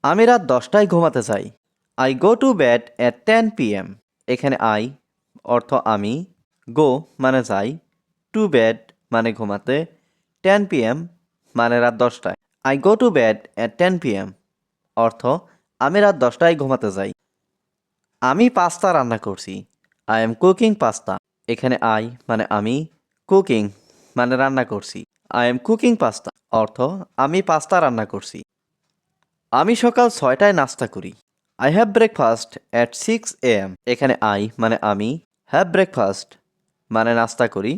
আমি রাত 10টায় ঘুমাতে চাই। I go to bed at 10 p.m. এখানে আই অর্থ আমি, গো মানে যাই, টু বেড মানে ঘুমাতে, 10 p.m. মানে রাত 10টায়। I go to bed at 10 p.m. অর্থ আমি রাত 10টায় ঘুমাতে যাই। আমি পাস্তা রান্না করছি। I am cooking pasta. এখানে আই মানে আমি, কুকিং মানে রান্না করছি। আই এম কুকিং পাস্তা অর্থ আমি পাস্তা রান্না করছি। আমি সকাল 6টায় নাস্তা করি। I have breakfast at 6 a.m. এখানে আই মানে আমি, হ্যাভ ব্রেকফাস্ট মানে নাস্তা করি,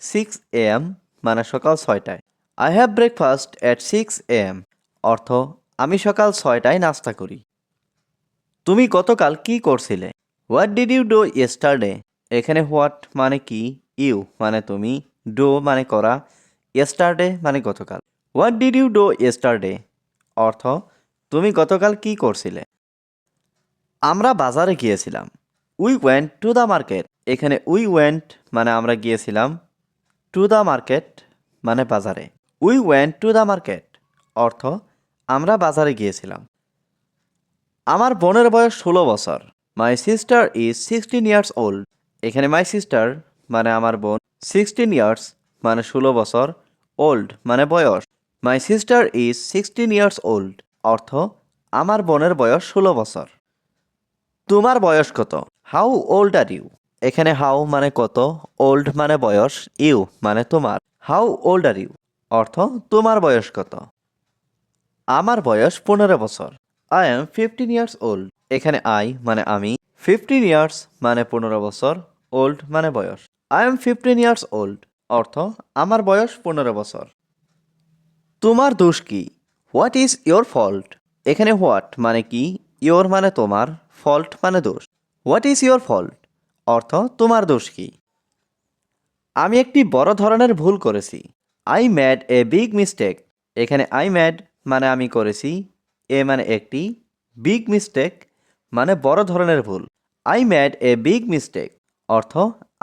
6 a.m. মানে সকাল 6টায়। I have breakfast at 6 a.m. অর্থ আমি সকাল 6টায় নাস্তা করি। তুমি গতকাল কি করছিলে? What did you do yesterday? এখানে হোয়াট মানে কি, ইউ মানে তুমি, ডু মানে করা, ইয়েস্টারডে মানে গতকাল। What did you do yesterday অর্থ তুমি গতকাল কি করছিলে? আমরা বাজারে গিয়েছিলাম। We went to the market. এখানে উই ওয়েন্ট মানে আমরা গিয়েছিলাম, টু দ্য মার্কেট মানে বাজারে। We went to the market অর্থ আমরা বাজারে গিয়েছিলাম। আমার বোনের বয়স 16 বছর। My sister is 16 years old. এখানে মাই সিস্টার মানে আমার বোন, 16 years মানে 16 বছর, ওল্ড মানে বয়স। My sister is 16 years old অর্থ আমার বোনের বয়স 16 বছর। তোমার বয়স কত? How old are you? এখানে হাউ মানে কত, ওল্ড মানে বয়স, ইউ মানে তোমার। হাউ ওল্ড আর ইউ অর্থ তোমার বয়স কত? আমার বয়স 15 বছর। I am 15 years old. এখানে আই মানে আমি, 15 years মানে 15 বছর, ওল্ড মানে বয়স। আই এম 15 years ওল্ড অর্থ আমার বয়স 15 বছর। তোমার দোষ কি? What is your fault? এখানে হোয়াট মানে কি, ইয়োর মানে তোমার, ফল্ট মানে দোষ। হোয়াট ইজ ইয়োর ফল্ট অর্থ তোমার দোষ কি? আমি একটি বড় ধরনের ভুল করেছি। I mad a big mistake. এখানে আই ম্যাড মানে আমি করেছি, এ মানে একটি, বিগ মিস্টেক মানে বড় ধরনের ভুল। I mad a big mistake অর্থ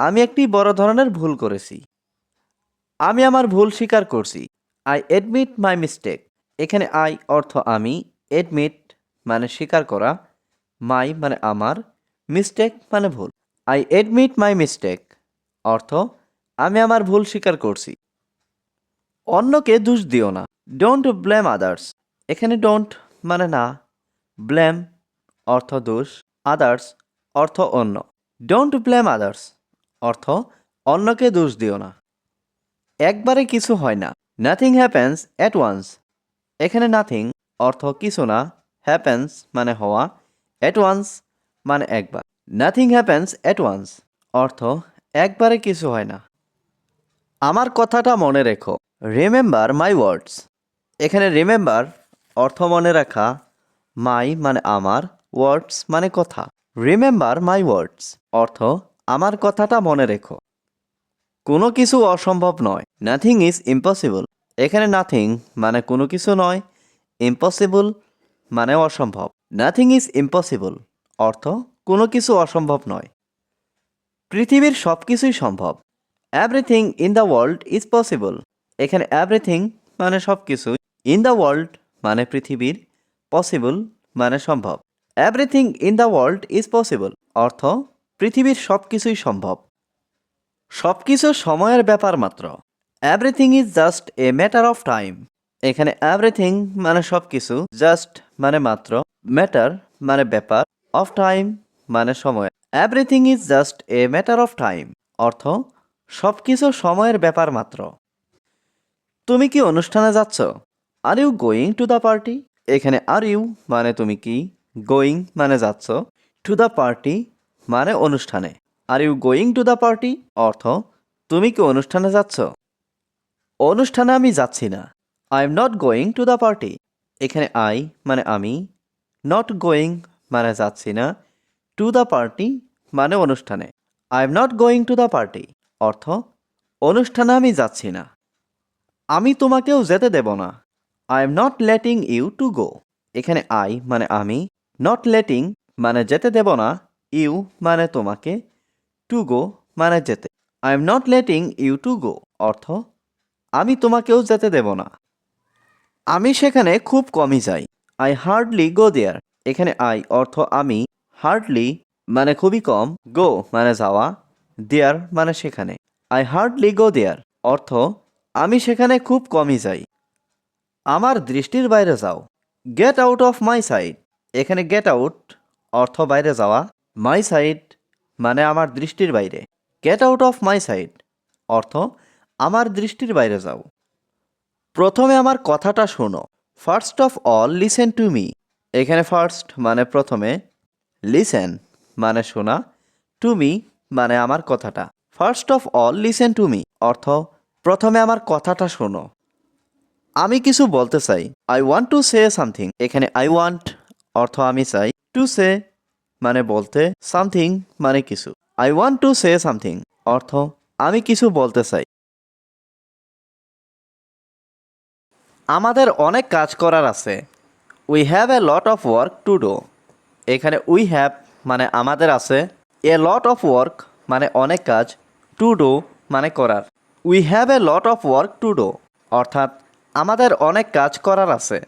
আমি একটি বড় ধরনের ভুল করেছি। আমি আমার ভুল স্বীকার করছি। I admit my mistake. এখানে আই অর্থ আমি, এডমিট মানে স্বীকার করা, মাই মানে আমার, মিস্টেক মানে ভুল। আই এডমিট মাই মিস্টেক অর্থ আমি আমার ভুল স্বীকার করছি। অন্যকে দোষ দিও না। Don't blame others. এখানে ডোন্ট মানে না, ব্লেম অর্থ দোষ, আদার্স অর্থ অন্য। ডোন্ট ব্লেম আদার্স অর্থ অন্যকে দোষ দিও না। একবারে কিছু হয় না। Nothing happens at once. এখানে নাথিং অর্থ কিছু না, হ্যাপেন্স মানে হওয়া, অ্যাট ওয়ান্স মানে একবার। নাথিং হ্যাপেন্স অ্যাট ওয়ান্স অর্থ একবারে কিছু হয় না। আমার কথাটা মনে রেখো। রিমেম্বার মাই ওয়ার্ডস। এখানে রিমেম্বার অর্থ মনে রাখা, মাই মানে আমার, ওয়ার্ডস মানে কথা। রিমেম্বার মাই ওয়ার্ডস অর্থ আমার কথাটা মনে রেখো। কোনো কিছু অসম্ভব নয়। Nothing is impossible. এখানে নাথিং মানে কোনো কিছু নয়, ইম্পসিবল মানে অসম্ভব। নাথিং ইজ ইম্পসিবল অর্থ কোনো কিছু অসম্ভব নয়। পৃথিবীর সব কিছুই সম্ভব। Everything in the world is possible. এখানে এভরিথিং মানে সব কিছু, ইন দ্য ওয়ার্ল্ড মানে পৃথিবীর, পসিবল মানে সম্ভব। Everything in the world is possible অর্থ পৃথিবীর সব কিছুই সম্ভব। সব কিছু সময়ের ব্যাপার মাত্র। Everything is just a matter of time. এখানে এভরিথিং মানে সব কিছু, জাস্ট মানে মাত্র, ম্যাটার মানে ব্যাপার, অফ টাইম মানে সময়। Everything is just a matter of time অর্থ সব কিছু সময়ের ব্যাপার মাত্র। তুমি কি অনুষ্ঠানে যাচ্ছ? Are you going to the party? এখানে আর ইউ মানে তুমি কি, গোয়িং মানে যাচ্ছ, টু দ্য পার্টি মানে অনুষ্ঠানে। Are you going to the party অর্থ তুমি কি অনুষ্ঠানে যাচ্ছ? অনুষ্ঠানে আমি যাচ্ছি না। I am not going to the party. এখানে আই মানে আমি, নট গোয়িং মানে যাচ্ছি না, টু দ্য পার্টি মানে অনুষ্ঠানে। I am not going to the party অর্থ অনুষ্ঠানে আমি যাচ্ছি না। আমি তোমাকেও যেতে দেব না। I am not letting you to go. এখানে আই মানে আমি, নট লেটিং মানে যেতে দেব না, ইউ মানে তোমাকে, টু গো মানে যেতে। I am not letting you to go অর্থ আমি তোমাকেও যেতে দেব না। আমি সেখানে খুব কমই যাই। আই হার্ডলি গো দেয়ার। এখানে আই অর্থ আমি, হার্ডলি মানে খুবই কম, গো মানে যাওয়া, দেয়ার মানে সেখানে। আই হার্ডলি গো দেয়ার অর্থ আমি সেখানে খুব কমই যাই। আমার দৃষ্টির বাইরে যাও। Get out of my sight. এখানে গেট আউট অর্থ বাইরে যাওয়া, মাই সাইট মানে আমার দৃষ্টির বাইরে। Get out of my sight অর্থ আমার দৃষ্টির বাইরে যাও। প্রথমে আমার কথাটা শোনো। First of all listen to me. এখানে ফার্স্ট মানে প্রথমে, লিসেন মানে শোনা, টু মি মানে আমার কথাটা। First of all listen to me অর্থ প্রথমে আমার কথাটা শোনো। আমি কিছু বলতে চাই। I want to say something. এখানে আই ওয়ান্ট অর্থ আমি চাই, টু সে মানে বলতে, সামথিং মানে কিছু। I want to say something অর্থ আমি কিছু বলতে চাই। আমাদের অনেক কাজ করার আছে। We have a lot of work to do. এখানে উই হ্যাভ মানে আমাদের আছে, এ লট অফ ওয়ার্ক মানে অনেক কাজ, টু ডু মানে করার। We have a lot of work to do অর্থাৎ আমাদের অনেক কাজ করার আছে।